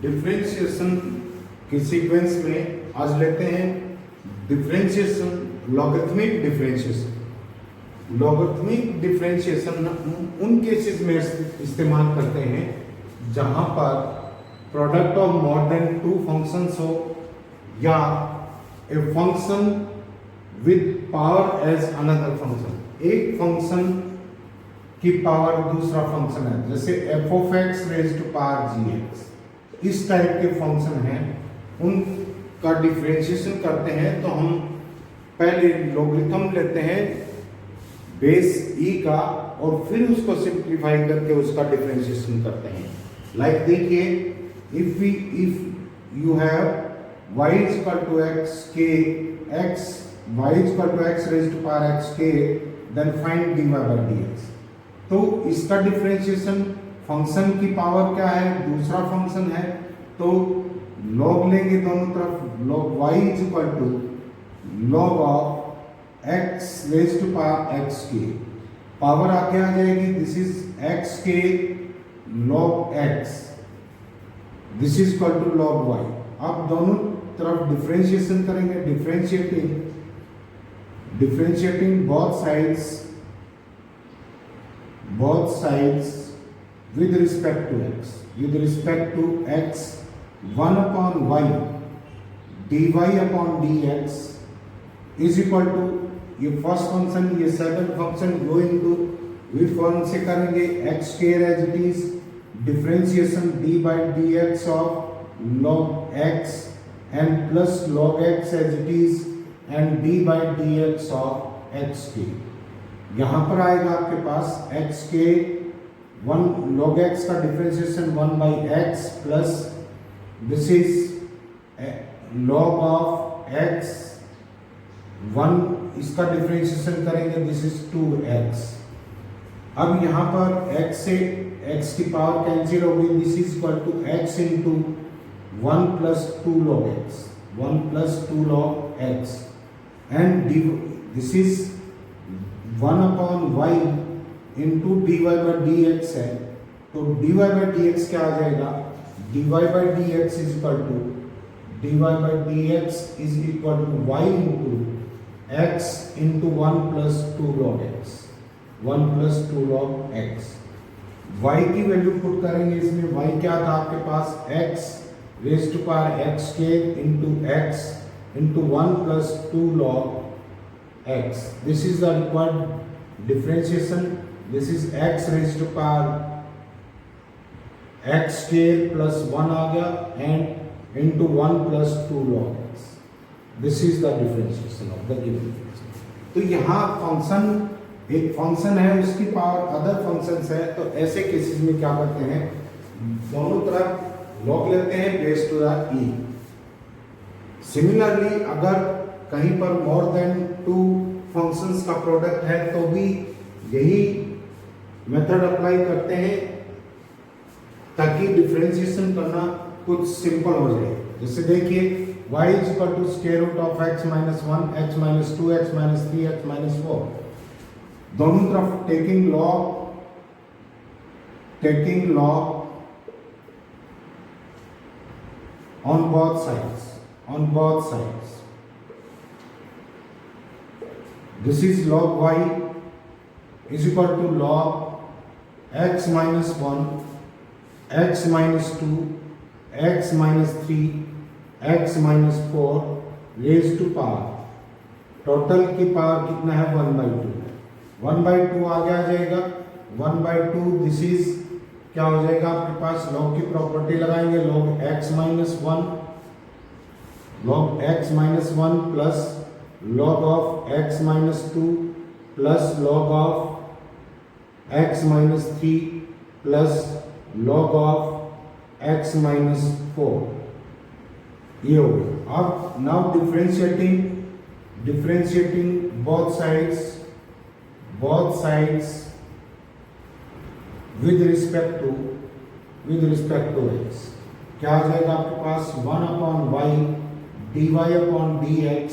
Differentiation की sequence में आज लेते हैं differentiation, logarithmic differentiation. Logarithmic differentiation उन केसेस में इस्तेमाल करते हैं जहां पर product of more than two functions हो या a function with power as another function. एक फंक्शन की पावर दूसरा फंक्शन है, जैसे F of x raise to power ji X, इस टाइप के फंक्शन हैं, उनका डिफरेंशिएशन करते हैं तो हम पहले लॉगरिथम लेते हैं बेस ई का और फिर उसको सिंप्लीफाई करके उसका डिफरेंशिएशन करते हैं। लाइक देखिए, if you have y is equal to x k x y is equal to x raised to power x k, then find dy by dx। तो इसका डिफरेंशिएशन फंक्शन की पावर क्या है, दूसरा फंक्शन है, तो लॉग लेंगे दोनों तरफ, log y is equal to log of x raise to power x k, power आगे आ जाएगी, this is x k log x, this is equal to log y। अब दोनों तरफ डिफरेंशिएशन करेंगे, differentiating both sides with respect to x 1 upon y dy upon dx is equal to ये first function, ये second function, go into with form से करेंगे x square as it is, differentiation d by dx of log x and plus log x as it is and d by dx of x k। यहाँ पर आएगा आपके पास x के 1 log x का differentiation 1 by x plus this is log of x 1, इसका differentiation करेंगे, this is 2x। अब यहाँ पर x से x की पावर कैंसिल हो गई, this is equal to x into 1 plus 2 log x, 1 plus 2 log x and this is 1 upon y into dy by dx है, तो dy by dx क्या आ जाएगा, dy by dx is equal to y into x into 1 plus 2 log x, 1 plus 2 log x। y की value put करेंगे इसमें, y क्या था आपके पास, x raised to power x k into x into 1 plus 2 log x, this is the required differentiation, this is x raised to power x square plus 1 आ गया and into 1 plus 2 log x, this is the differentiation of the given function। तो यहाँ function, एक function है, उसकी power other functions है, तो ऐसे cases में क्या करते हैं, दोनों तरफ लॉग लेते हैं base two the E. Similarly अगर कहीं पर मोर देन टू फंक्शंस का प्रोडक्ट है तो भी यही मेथड अप्लाई करते हैं ताकि डिफरेंशिएशन करना कुछ सिंपल हो जाए। जैसे देखिए, y is equal to square root of x minus 1 x minus 2 x minus 3 x minus 4, दोनों तरफ taking log on both sides, this is log y is equal to log x minus 1 x minus 2 x minus 3 x minus 4 raised to power, total की power कितना है, 1 by 2, 1 by 2 आगे आ जाएगा, 1 by 2 this is क्या हो जाएगा आपके पास, log की प्रॉपर्टी लगाएंगे, log x minus 1 plus log of x minus 2 plus log of x minus 3 plus log of x minus 4, ये हो गया। अब now differentiating both sides with respect to x, क्या आ जाएगा आपके पास, 1 upon y dy upon dx,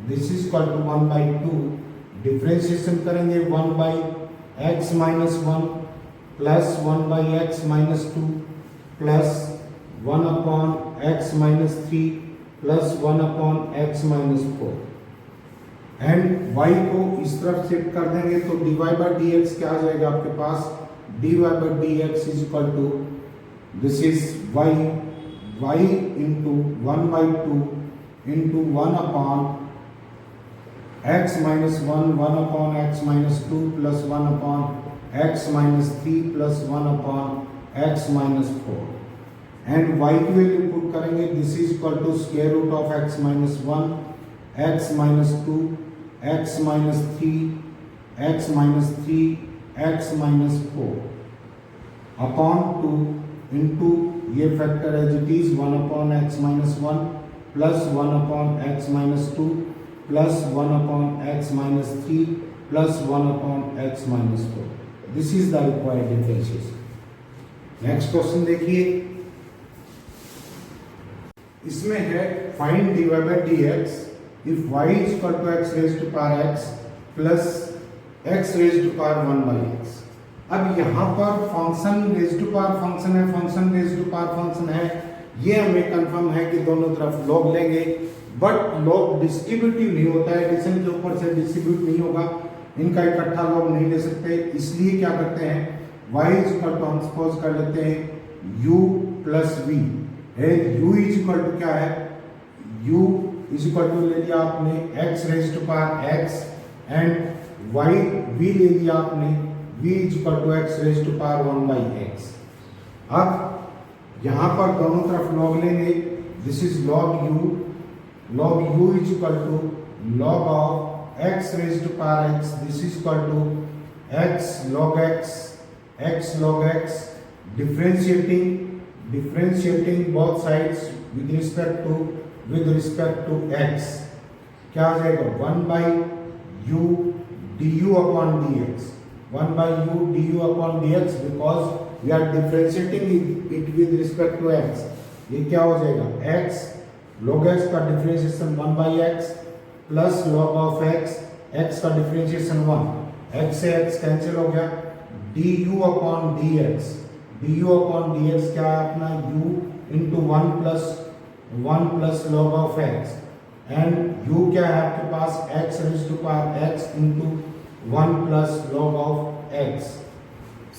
this is equal to 1 by 2, differentiation करेंगे 1 by x minus 1 plus 1 by x minus 2 plus 1 upon x minus 3 plus 1 upon x minus 4 and y को इस तरफ shift कर देंगे तो dy by dx क्या आ जाएगा आपके पास, dy by dx is equal to, this is y into 1 by 2 into 1 upon x minus 1 upon x minus 2 plus 1 upon x minus 3 plus 1 upon x minus 4 and y की value put करेंगे, this is equal to square root of x minus 1 x minus 2 x minus 3 x minus 3 x minus 4 upon 2 into ये factor as it is 1 upon x minus 1 plus 1 upon x minus 2 plus 1 upon x minus 3 plus 1 upon x minus 4. This is the required differentiation. Next question देखिए, इसमें है find dy by dx if y is equal to x raised to power x plus x raised to power 1 by x. अब यहाँ पर function raise to power function है, function raise to power function है, ये हमें confirm है कि दोनों तरफ लॉग लेंगे, बट लॉग डिस्ट्रीब्यूटिव नहीं होता है, एडिशन के ऊपर से डिस्ट्रीब्यूट नहीं होगा, इनका इकट्ठा लॉग नहीं ले सकते, इसलिए क्या करते हैं y इज इक्वल टू, हम सपोज कर लेते हैं u प्लस v है, u इज इक्वल टू क्या है, u इज इक्वल टू ले लिया आपने x raise to power x and y v ले लिया आपने v is equal to x raise to power 1 by x. अब यहां पर दोनों तरफ लॉग लेंगे, this is log u is equal to log of x raise to power x, this is equal to x log x differentiating both sides with respect to x, क्या आ जाएगा 1 by u du upon dx, 1 by u du upon dx because we are differentiating it with respect to x. ये क्या हो जाएगा x log x का differentiation 1 by x plus log of x का differentiation 1, x से x cancel हो गया, du upon dx क्या है अपना u into 1 plus log of x and u क्या है आपके पास x raise to power x into 1 plus log of x.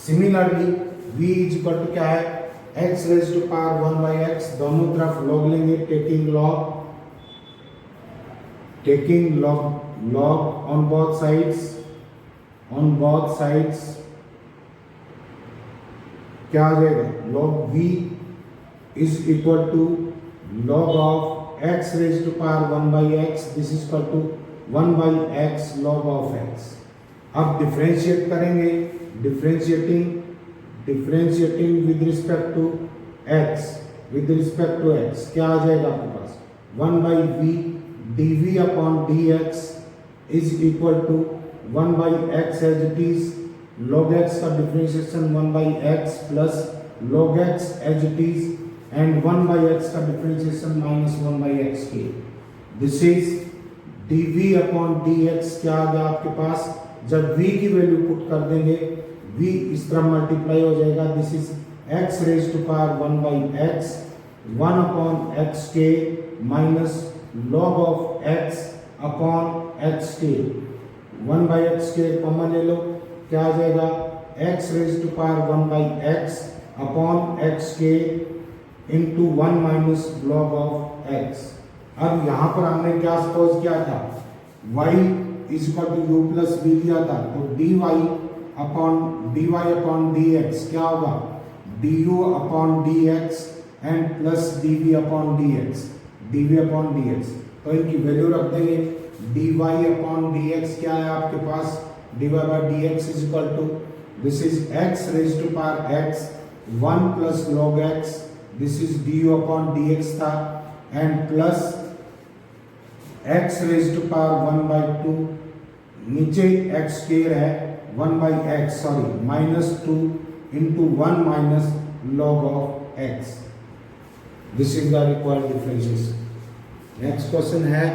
Similarly v is equal to क्या है x raise to power 1 by x, दोनों तरफ log लेंगे, taking log on both sides क्या आ जाएगा log v is equal to log of x raise to power 1 by x, this is equal to 1 by x log of x. अब differentiate करेंगे, differentiating with respect to x क्या आ जाएगा आपके पास 1 by v dv upon dx is equal to 1 by x as it is, log x का differentiation 1 by x plus log x as it is and 1 by x का differentiation minus 1 by x के. This is dv upon dx क्या आ गया आपके पास, जब v की value put कर देंगे v इस तरह मल्टीप्लाई हो जाएगा, this is x raise to power 1 by x 1 upon x के minus log of x upon x के, 1 बाई x के कॉमन ले लो, क्या आ जाएगा x raise to power 1 by x upon x के into 1 minus log of x. अब यहाँ पर हमने क्या सपोज किया था y is equal to u plus v लिया था, तो dy अपॉन dx क्या होगा du upon dx and plus dv upon dx. तो इनकी वैल्यू रख देंगे, dy अपॉन dx क्या है आपके पास, dy by dx is equal to, this is x raised to power x 1 plus log x, this is du upon dx था and plus x raised to power 1 by 2, नीचे x square है 1 by x minus 2 into 1 minus log of x. This is the required differentiation. Next question है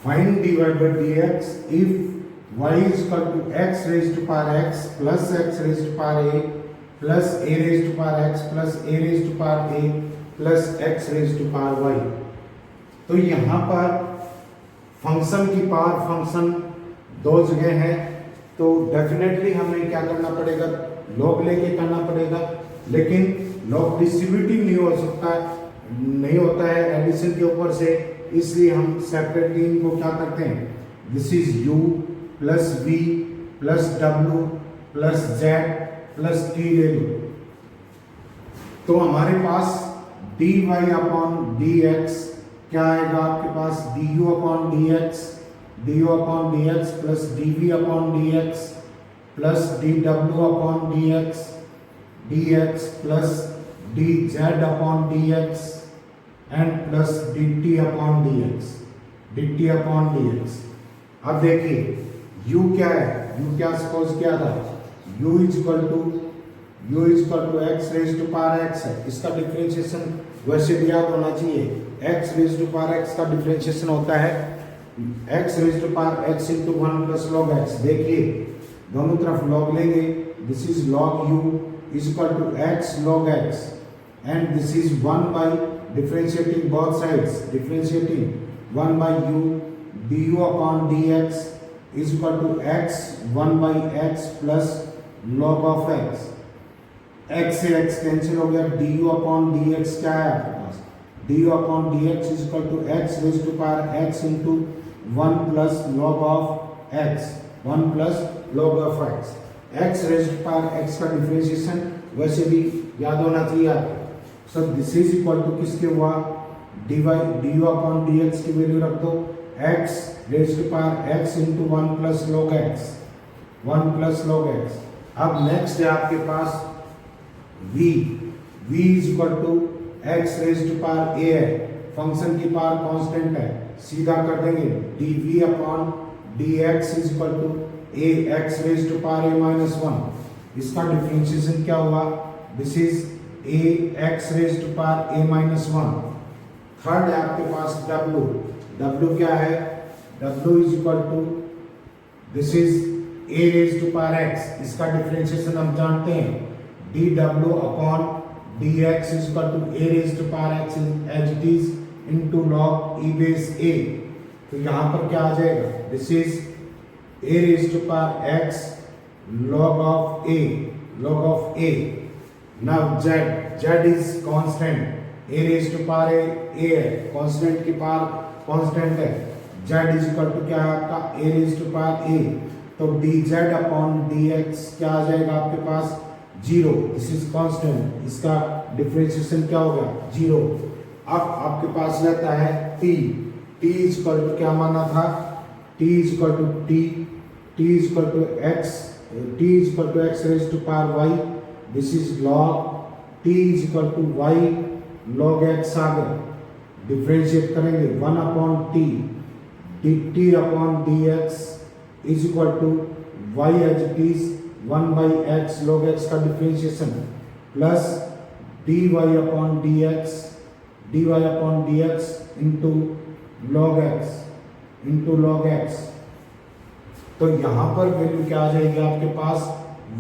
find dy by dx if y is equal to x raised to power x plus x raised to power a plus A raise to power X plus A raise to power A plus X raise to power Y. तो यहाँ पर function की power function दो जगह है, तो definitely हमें क्या करना पड़ेगा, लॉग लेके करना पड़ेगा। लेकिन लॉग डिस्ट्रीब्यूटिव नहीं हो सकता, नहीं होता है एडिशन के ऊपर से, इसलिए हम सेपरेटली इनको क्या करते हैं, this is u plus v plus w plus z plus t ले लो। तो हमारे पास dy अपॉन dx क्या आएगा आपके पास, du upon dx plus dv upon dx plus dw upon dx plus dz upon dx and plus dt upon dx। अब देखिए u क्या है, u क्या सपोज किया था, u is equal to X raise to power X है, इसका differentiation वैसे भी याद होना चाहिए, x raise to power x का डिफरेंशिएशन होता है x raise to power x into 1 plus log x। देखिए दोनों तरफ लॉग लेंगे, दिस इज लॉग u is equal to x log x and this is 1 by differentiating both sides, differentiating 1 by u du upon dx is equal to x 1 by x plus log of x। x से x cancel हो गया, du upon dx क्या है आपके पास, du upon dx is equal to x raise to power x into 1 plus log of x, 1 plus log of x। x raise to power x का differentiation वैसे भी याद होना चाहिए आपको। So this is equal to किसके हुआ, du upon dx की वैल्यू रख दो x raise to power x into 1 plus log x, 1 plus log x। अब नेक्स्ट है आपके पास v is equal to x raise to power a है, फंक्शन की पावर कांस्टेंट है, सीधा कर देंगे dv upon dx is equal to a x raise to power a minus 1। इसका डिफरेंशिएशन क्या हुआ, this is a x raise to power a minus 1। Third है आपके पास w क्या है, w is equal to this is a raise to power x, इसका differentiation हम जानते हैं dw upon dx is equal to a raise to power x as it is into log e base a। तो यहाँ पर क्या आ जाएगा, this is a raise to power x log of a। Now z is constant, a raise to power a है, constant की power constant है, z is equal to क्या है आपका a raise to power a। तो dz upon dx क्या आ जाएगा आपके पास, 0, दिस इज कांस्टेंट, इसका डिफरेंशिएशन क्या हो गया, 0। अब आपके पास रहता है t इज इक्वल टू क्या माना था, t is equal to x raise to power y, this is log t is equal to y log x आ गया, डिफरेंशिएट करेंगे 1 upon t dt upon dx is equal to y as it is 1 by x log x का differentiation plus dy upon dx into log x। तो यहाँ पर value क्या आ जाएगी आपके पास,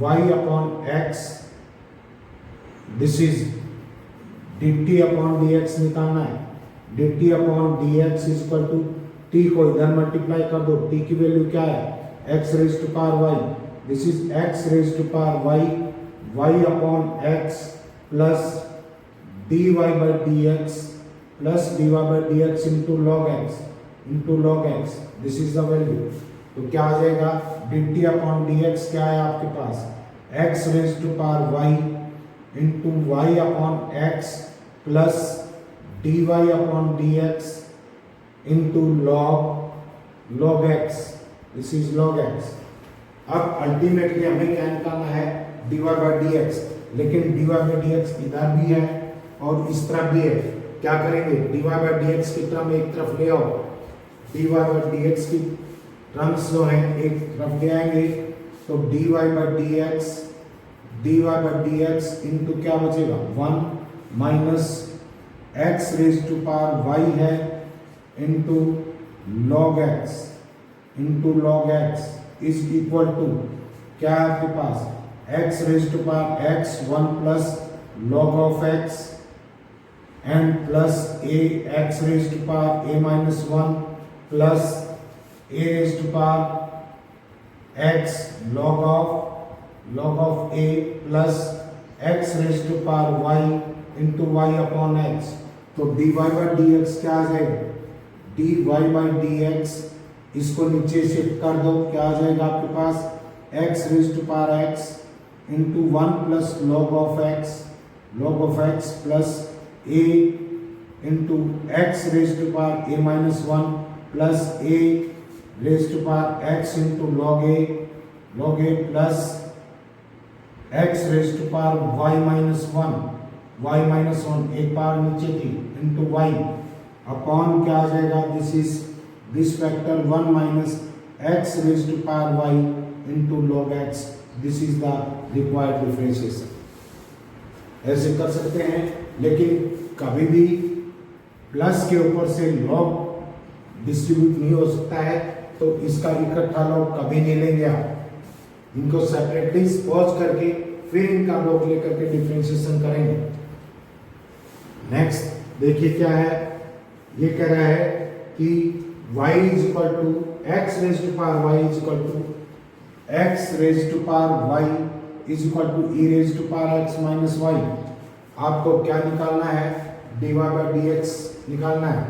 y upon x, this is dt upon dx निकालना है, dt upon dx is equal to t को इधर मल्टीप्लाई कर दो, t की वैल्यू क्या है, x raise to power y, this is x raise to power y upon x plus dy by dx into log x, this is the value. तो क्या आ जाएगा, dt अपॉन dx क्या है आपके पास, x raise to power y into y upon x plus dy upon dx into log x, this is log x। अब ultimately हमें क्या निकालना है, dy बाई dx, लेकिन dy बाई dx इधर भी है और इस तरफ भी है, क्या करेंगे, dy बाई dx की टर्म एक तरफ ले आओ, dy बाई dx की टर्म्स जो हैं एक तरफ ले आएंगे, तो dy बाई dx इंटू क्या बचेगा, 1 minus x raise to power y है into log x is equal to क्या है आपके पास, x raised to power x 1 plus log of x and plus a x raised to power a minus 1 plus a raised to power x log of a plus x raised to power y into y upon x. तो dy by dx क्या आ जाएगा? dy by dx इसको नीचे shift कर दो, क्या आ जाएगा आपके पास? x raised to power x into 1 plus log of x plus a into x raised to power a minus 1 plus a raised to power x into log a plus x raised to power y minus 1 एक power नीचे थी into y upon क्या आ जाएगा? This factor 1 minus x raised to power y into log x. This is the required differentiation. ऐसे कर सकते हैं, लेकिन कभी भी प्लस के ऊपर से लॉग डिस्ट्रीब्यूट नहीं हो सकता है, तो इसका इकट्ठा लॉग कभी नहीं लेंगे आप. इनको सेपरेटली पॉज करके फिर इनका लॉग लेकर के डिफरेंशिएशन करेंगे. नेक्स्ट देखिए क्या है, ये कह रहा है कि y is equal to x raise to power y is equal to x raise to power y is equal to e raise to power x minus y. आपको क्या निकालना है? dy बाई dx निकालना है.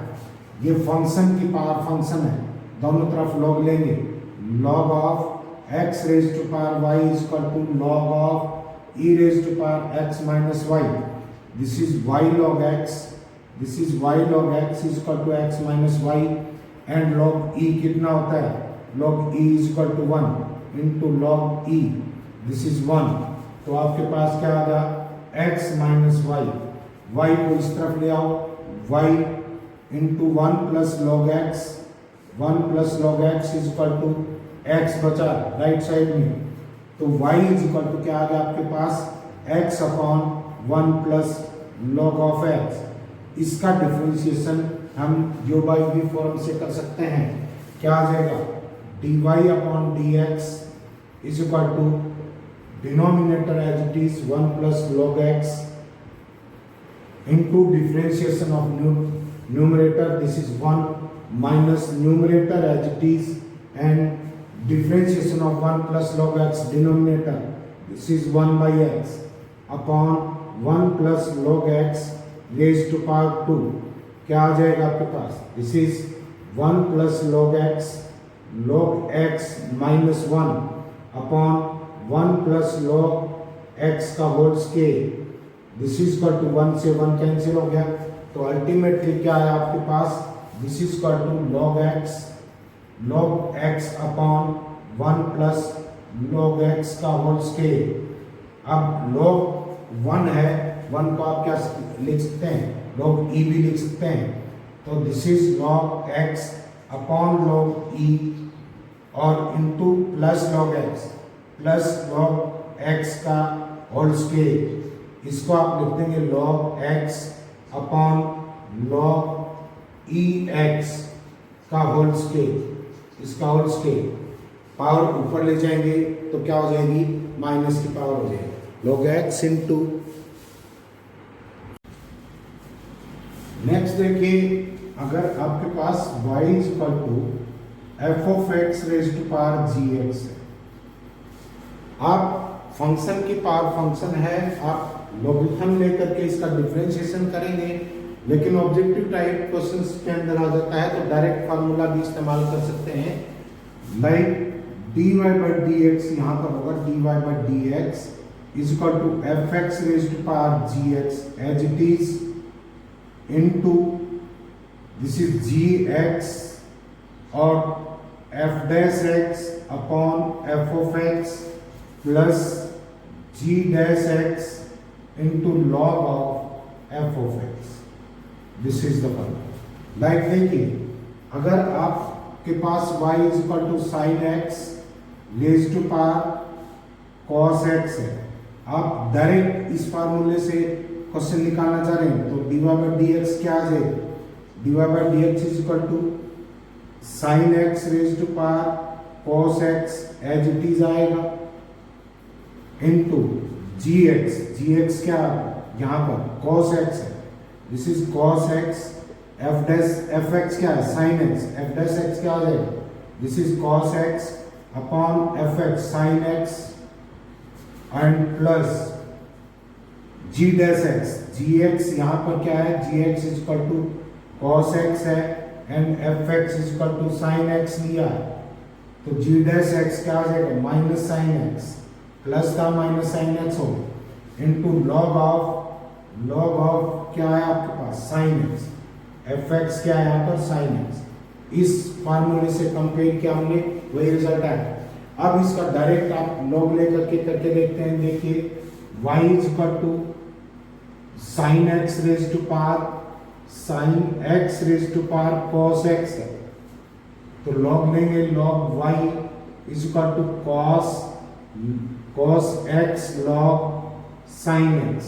ये फंक्शन की power function है, दोनों तरफ लॉग लेंगे. Log of x raise to power y is equal to log of e raise to power x minus y. This is y log x, this is y log x is equal to x minus y and log e कितना होता है? log e is equal to 1 into log e, this is 1. तो आपके पास क्या आ गया? x minus y. y को इस तरफ ले आओ, y into 1 plus log x, 1 plus log x is equal to x बचा राइट साइड में. तो y इज इक्वल टू क्या आ गया आपके पास? x upon 1 plus log of x. इसका डिफरेंशिएशन हम u बाई v फॉर्म से कर सकते हैं. क्या आ जाएगा? dy upon dx is equal to denominator as it is 1 plus log x into differentiation of numerator, this is 1 minus numerator as it is and differentiation of 1 plus log x denominator, this is 1 by x upon 1 plus log x raise to power 2. क्या आ जाएगा आपके पास? This is 1 plus log x minus 1 upon 1 plus log x का whole square. This is equal to 1 से 1 cancel हो गया. तो अल्टीमेटली क्या है आपके पास? This is equal to log x upon 1 plus log x का होल स्केयर. अब लॉग 1 है, 1 को आप क्या लिख सकते हैं? log e भी लिख सकते हैं. तो this is log x upon log e और into plus log x plus log x का होल स्केयर. इसको आप लिख देंगे log x upon log e x का होल स्केयर. इसका होल स्केयर पावर ऊपर ले जाएंगे तो क्या हो जाएगी? माइनस की पावर हो जाएगी. log x into. नेक्स्ट देखिए, अगर आपके पास y is equal to f of x raise to power ji x है. आप फंक्शन की पावर फंक्शन है, आप लॉगरिथम लेकर के इसका डिफरेंशिएशन करेंगे, लेकिन ऑब्जेक्टिव टाइप क्वेश्चंस के अंदर आ जाता है तो डायरेक्ट फार्मूला भी इस्तेमाल कर सकते हैं. Like dy by d x यहाँ पर होगा dy by d x is equal to f x raise to power ji x as it is into this is gx और f dash x upon f of x plus g dash x into log of f of x. This is the one. Like देखिए, अगर आपके पास y is equal to sin x raised to power cos x है, आप direct इस फार्मूले से question निकालना चाह रहे हैं तो dy बाई डी एक्स क्या आ जाएगा? dy by d x is equal to sine x raise to power cos x as it is आएगा. इंटू जी एक्स क्या यहाँ पर cos x है, this is cos x, f x क्या है sin x, f dash x क्या आ जाएगा, this is cos x upon f x sin x and plus g dash x, g x यहाँ पर क्या है, g x is equal to cos x है and f x is equal to sin x लिया है, तो जी dash x क्या आ जाएगा माइनस साइन एक्स, प्लस का माइनस साइन एक्स हो इनटू लॉग ऑफ क्या है आपके पास साइन एक्स, एफ एक्स क्या है यहाँ पर साइन एक्स, इस फार्मूले से कंपेयर किया हमने, वही रिजल्ट आया। अब इसका डायरेक्ट आप लॉग लेकर के करके देखते हैं, देखिए y is equal to sine x raise to power sine x raise to power cos x है, तो लॉग लेंगे, log y is equal to cos x log sine x,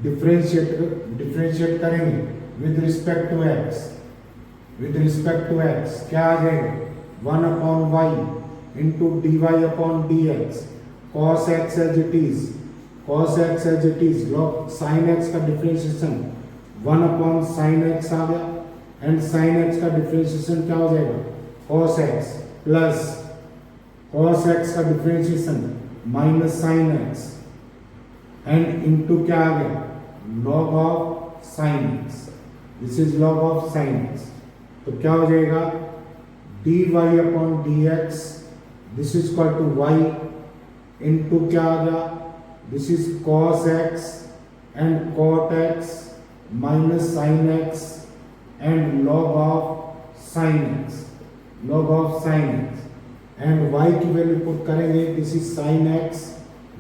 differentiate करेंगे विद रिस्पेक्ट टू x, क्या आ जाएगा 1 upon y into d y upon d x, cos x as it is log sine x का differentiation 1 upon sine x आ गया and sine x का differentiation क्या हो जाएगा cos x plus cos x का differentiation minus sine x and into क्या आ गया log of sine x, this is log of sine x, तो क्या हो जाएगा dy upon dx, this is equal to y into क्या आ गया, this is cos x and cot x minus sine x and log of sine x, log of sine x and y की value put करेंगे, this is sine x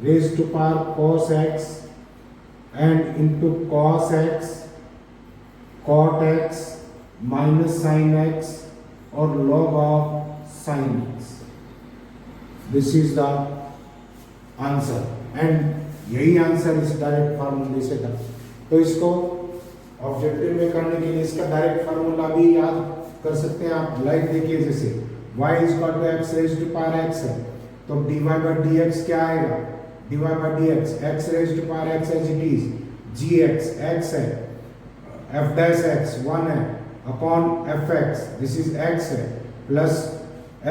raise to power cos x and into cos x cot x minus sine x और log of sine x, this is the answer and यही answer इस direct फार्मूले से था। तो इसको objective में करने के लिए इसका डायरेक्ट फार्मूला भी याद कर सकते हैं आप, लाइक देखिए जैसे y is equal to x raise to power x है, तो dy बाय dx क्या आएगा, dy by dx x raise to power x as it is, gx x है, f डैश x 1 है upon fx, this is x है, plus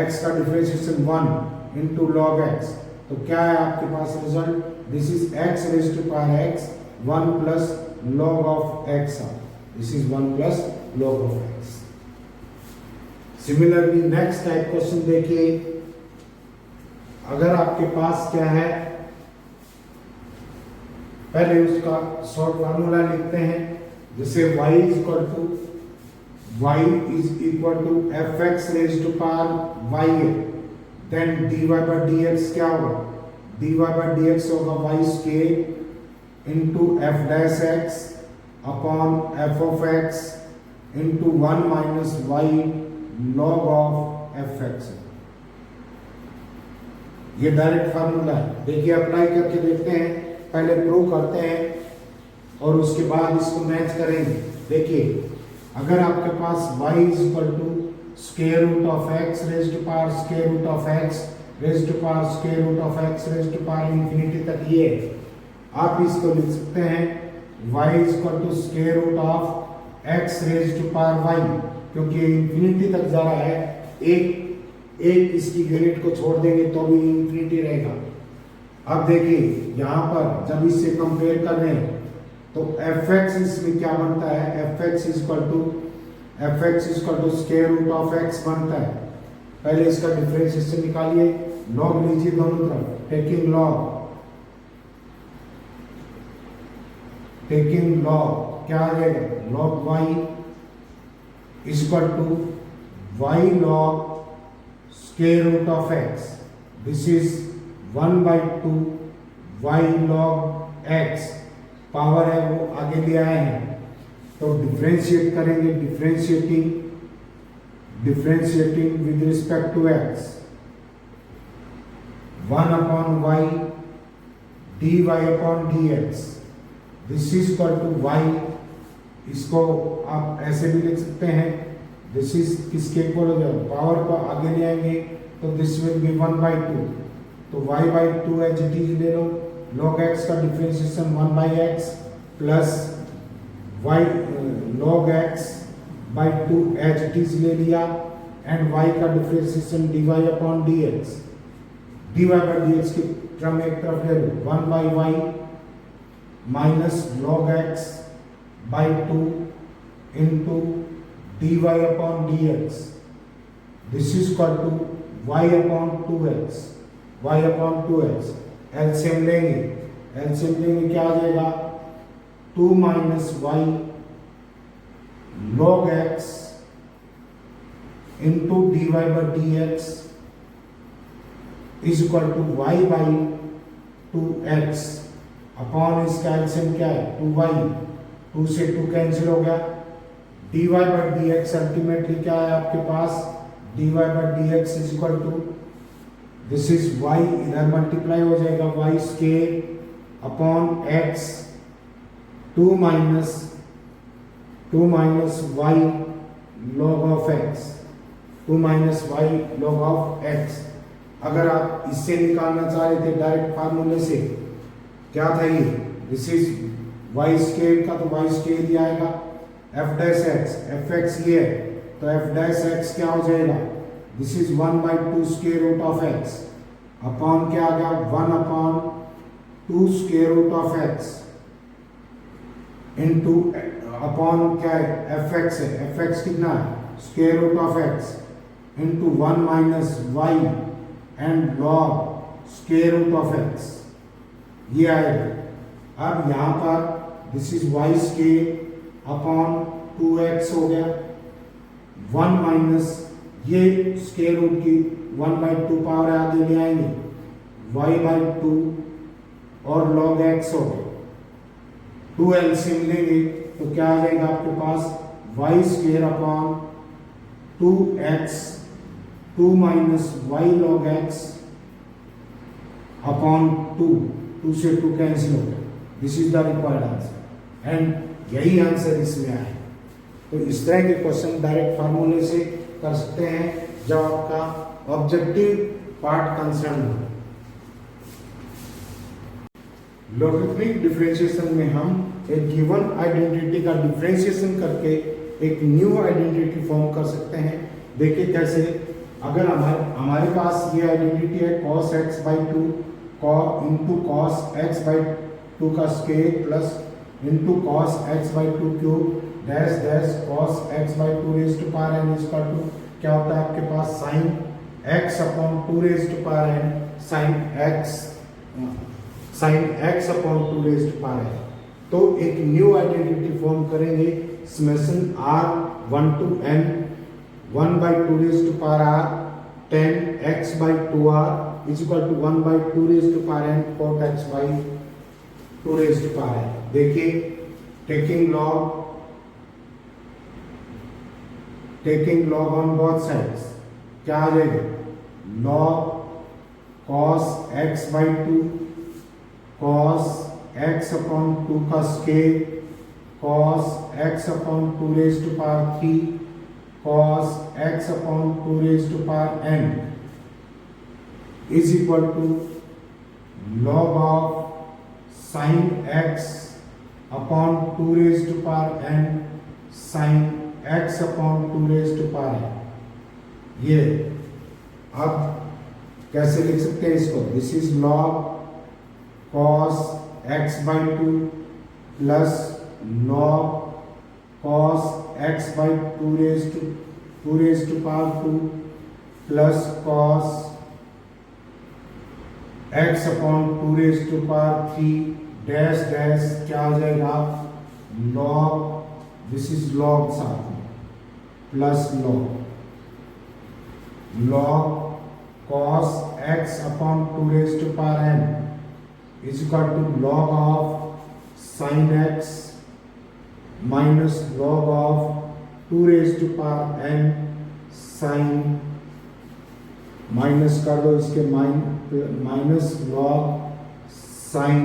x का differentiation 1 into log x, तो क्या है आपके पास रिजल्ट, this is x raise to power x 1 plus log of x, this is 1 plus log of x। Similarly next type question देखिए, अगर आपके पास क्या है, पहले उसका शॉर्ट फार्मूला लिखते हैं, जैसे y is equal to f x raise to power y है, देन dy बाय dx क्या होगा, dy बाय dx होगा y square into f dash x upon f of x into 1 minus y log of f x, ये direct formula है। देखिए apply करके देखते हैं, पहले प्रूव करते हैं और उसके बाद इसको मैच करेंगे। देखिए अगर आपके पास y is equal to square root of x raise to power square root of x raise to power square root of x raise to power infinity तक, ये आप इसको लिख सकते हैं y is equal to square root of x raise to power y, क्योंकि infinity तक जा रहा है, एक इसकी यूनिट को छोड़ देंगे तो भी इंफिनिटी रहेगा। अब देखिए यहाँ पर जब इससे कंपेयर कर रहे हैं तो एफ एक्स इसमें क्या बनता है, f x is equal to square root of x बनता है। पहले इसका डिफरेंशिएशन निकालिए, लॉग लीजिए दोनों तरफ, टेकिंग लॉग क्या आ जाएगा, log y is equal to y log square root of x, this is 1/2 y log x, power है वो आगे ले आए हैं, तो डिफरेंशिएट करेंगे, differentiating with respect to x, 1 upon y dy upon dx, this is equal to y, इसको आप ऐसे भी लिख सकते हैं, दिस इज किसके इक्वल हो जाएगा, पावर को आगे ले आएंगे तो दिस विल बी 1/2, तो y/2 एज इट इज ले लो, log x का differentiation 1 by x plus y log x by 2 as it is ले लिया एंड y का differentiation dy upon dx, dy by dx की टर्म एक तरफ ले लो 1 by y minus log x by 2 into dy upon dx, this is equal to y upon 2x, y upon 2x। LCM लेंगे क्या आ जाएगा 2 minus y log x into dy by dx is equal to y by 2x upon इसका LCM क्या है 2y, 2 से 2 cancel हो गया, dy बाई dx अल्टीमेटली क्या है आपके पास dy by dx is equal to this is y, इधर मल्टीप्लाई हो जाएगा y square upon x 2 minus y log of x, 2 minus y log of x। अगर आप इससे निकालना चाह रहे थे डायरेक्ट फार्मूले से, क्या था ये दिस इज y स्केयर का, तो y स्केयर ही आएगा f dash x, f x ये है तो f डैश x क्या हो जाएगा this is 1 by 2 square root of x upon क्या आ गया 1 upon 2 square root of x into upon क्या है एफ एक्स है, एफ एक्स कितना है square root of x into 1 minus y and log square root of x, ये आएगा। अब यहाँ पर this is y square upon 2x हो गया 1 माइनस ये स्क्वायर रूट की 1 बाई 2 पावर आगे ले आएंगे y बाई 2 और log x हो गया 2 एलसीएम लेंगे तो क्या आ जाएगा आपके पास y square upon 2x 2 minus y log x upon 2 से 2 कैंसिल हो गया, this is the required answer and यही आंसर इसमें आए। तो इस तरह के क्वेश्चन डायरेक्ट फार्मूले से कर सकते हैं जब आपका ऑब्जेक्टिव पार्ट कंसर्न हो। लॉगरिथमिक डिफरेंशिएशन में हम एक गिवन आइडेंटिटी का डिफरेंशिएशन करके एक न्यू आइडेंटिटी फॉर्म कर सकते हैं। देखिए कैसे, अगर हमारे पास ये आइडेंटिटी है cos x by 2 into cos x by 2 का square plus into cos x by 2 cube dash dash cos x by 2 raise to power n is equal to क्या होता है आपके पास sin x upon 2 raise to power n sin x upon 2 raise to power n। तो एक new identity form करेंगे summation r 1 to n 1 by 2 raise to power r 10 x by 2r is equal to 1 by 2 raise to power n cot x by 2 raise to power n। देखिए taking log on both sides क्या आ जाएगा log cos x by 2 cos x upon 2 का square cos x upon 2 raise to power 3 cos x upon 2 raise to power n is equal to log of sin x upon 2 raise to power n sin x upon 2 raise to power n। ये अब कैसे लिख सकते हैं इसको, this is log cos x by 2 plus log cos x by 2 raise to power 2 plus cos x upon 2 raise to power 3 dash dash क्या आ जाएगा log, दिस इज log साथ में plus log cos x upon 2 raise to power n is equal to log of sin x minus log of 2 raised to power n sin minus कर दो इसके minus log sin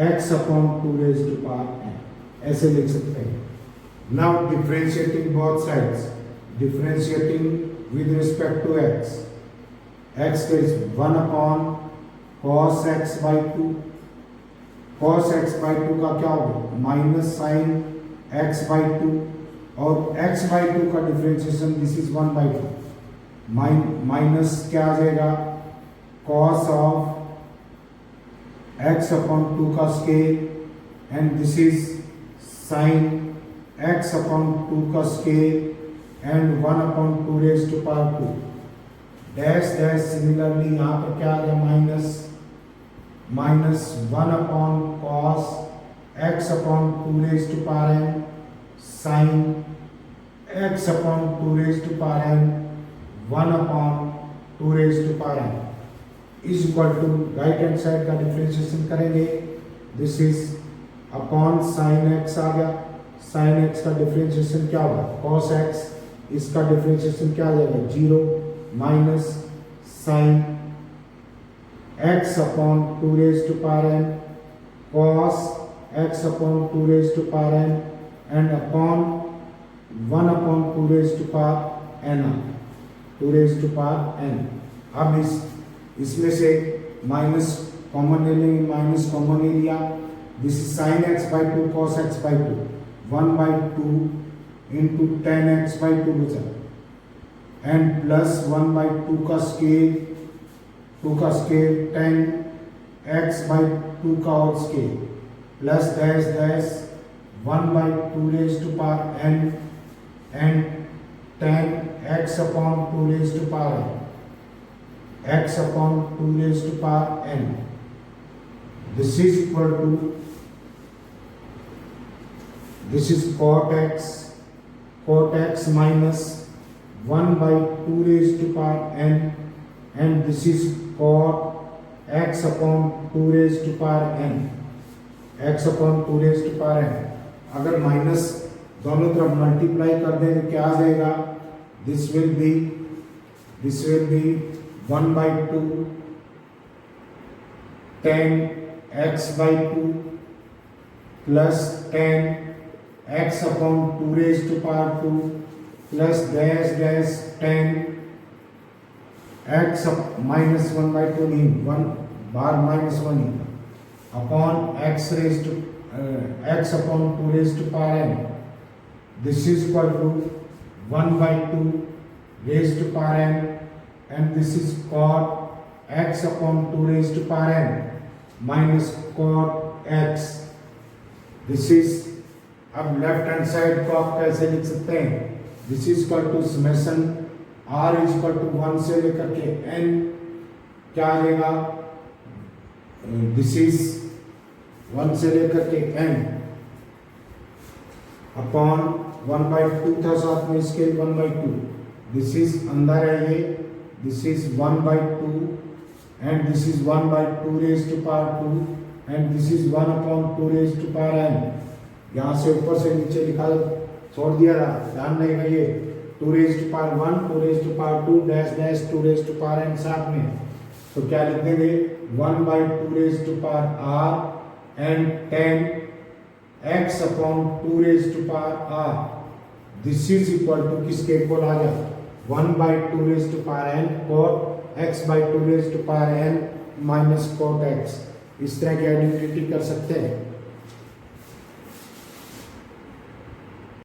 x upon 2 raised to power n, ऐसे लिख सकते हैं। Now differentiating both sides, differentiating with respect to x is 1 upon cos x by 2 cos x by two का क्या होगा minus sine x by two, और x by two का differentiation this is 1 by two minus क्या आ जाएगा cos of x upon two का square and this is sine x upon two का square and 1 upon two raise to power two dash dash. Similarly यहाँ पर क्या आ गया minus 1 upon cos x upon two raise to power n sine x upon two raise to power n 1 upon two raise to power n is equal to right hand side का differentiation करेंगे। This is upon sine x आ गया, sine x का differentiation क्या होगा cos x, इसका differentiation क्या आ जाएगा 0 minus sine x upon two raise to power n cos x upon two raise to power n and upon 1 upon two raise to power n, two raise to power n। अब इसमें से minus common ले लेंगे, minus common ले लिया, this is sine x by two cos x by two 1 by two into tan x by two बचा and plus 1 by two का scale tan x by two का और scale plus dash dash 1 by two raise to power n and tan x upon two raise to power n, x upon 2 raised to power n. This is equal to, this is cot x minus 1 by 2 raised to power n and this is cot x upon 2 raised to power n, x upon 2 raised to power n। अगर minus दोनों तरफ multiply कर दें तो क्या आ जाएगा, this will be 1 by 2 10 x by 2 plus 10 x upon 2 raised to power 2 plus dash dash 10 x minus 1 by 2 नहीं 1 बार minus 1 upon x raised to x upon 2 raised to power n। This is equal to 1 by 2 raised to power n and this is cot x upon 2 raised to power n minus cot x। this is, अब left hand side को आप कैसे लिख सकते हैं, this is equal to summation r is equal to 1 से लेकर के n क्या आ जाएगा, दिस इज 1 से लेकर के n अपॉन 1 by 2 था साथ में स्केल 1 by 2, दिस इज अंदर है ये, this is 1 by 2 and this is 1 by 2 raised to power 2 and this is 1 upon 2 raised to power n। यहाँ से ऊपर से नीचे लिखा छोड़ दिया था, ध्यान रहेगा ये 2 raised to power 1 2 raised to power 2 dash dash 2 raised to power n साथ में, तो क्या लिख देंगे 1 by 2 raised to power r and 10 x upon 2 raised to power r। this is equal to किसके इक्वल आ गया 1 by 2 raised to power n cot x by 2 raised to power n minus cot x। इस तरह की identity कर सकते हैं।